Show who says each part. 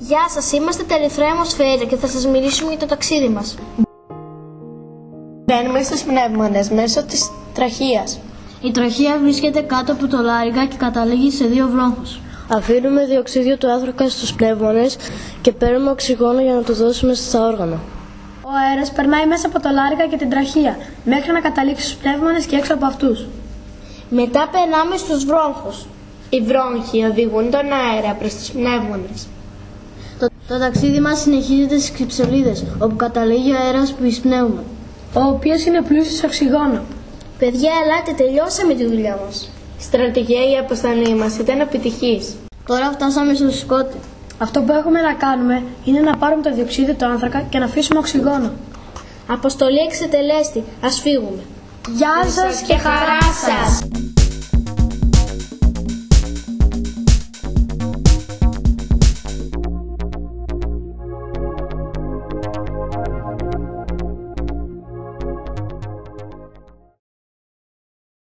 Speaker 1: Γεια σας, είμαστε τα ερυθρά αιμοσφαίρια και θα σας μιλήσουμε για το ταξίδι μας.
Speaker 2: Μπαίνουμε στους πνεύμονες μέσω της τραχείας.
Speaker 1: Η τραχεία βρίσκεται κάτω από το λάριγκα και καταλήγει σε 2 βρόχους.
Speaker 3: Αφήνουμε διοξείδιο του άνθρακα στους πνεύμονες και παίρνουμε οξυγόνο για να το δώσουμε στα όργανα.
Speaker 4: Ο αέρας περνάει μέσα από το λάριγκα και την τραχεία, μέχρι να καταλήξει στους πνεύμονες και έξω από αυτούς.
Speaker 1: Μετά περνάμε στους βρόχους.
Speaker 2: Οι βρόχοι οδηγούν τον αέρα προς τους πνεύμονες.
Speaker 1: Το ταξίδι μας συνεχίζεται στις κυψελίδες, όπου καταλήγει ο αέρας που εισπνέουμε,
Speaker 4: ο οποίος είναι πλούσιος σε οξυγόνο.
Speaker 1: Παιδιά, ελάτε, τελειώσαμε τη δουλειά μας.
Speaker 2: Η στρατηγία η αποστολή μας ήταν επιτυχής.
Speaker 1: Τώρα φτάσαμε στο σκότη.
Speaker 4: Αυτό που έχουμε να κάνουμε είναι να πάρουμε το διοξείδιο του άνθρακα και να αφήσουμε οξυγόνο.
Speaker 1: Αποστολή εξετελέστη. Ας φύγουμε.
Speaker 4: Γεια σας και χαρά σας!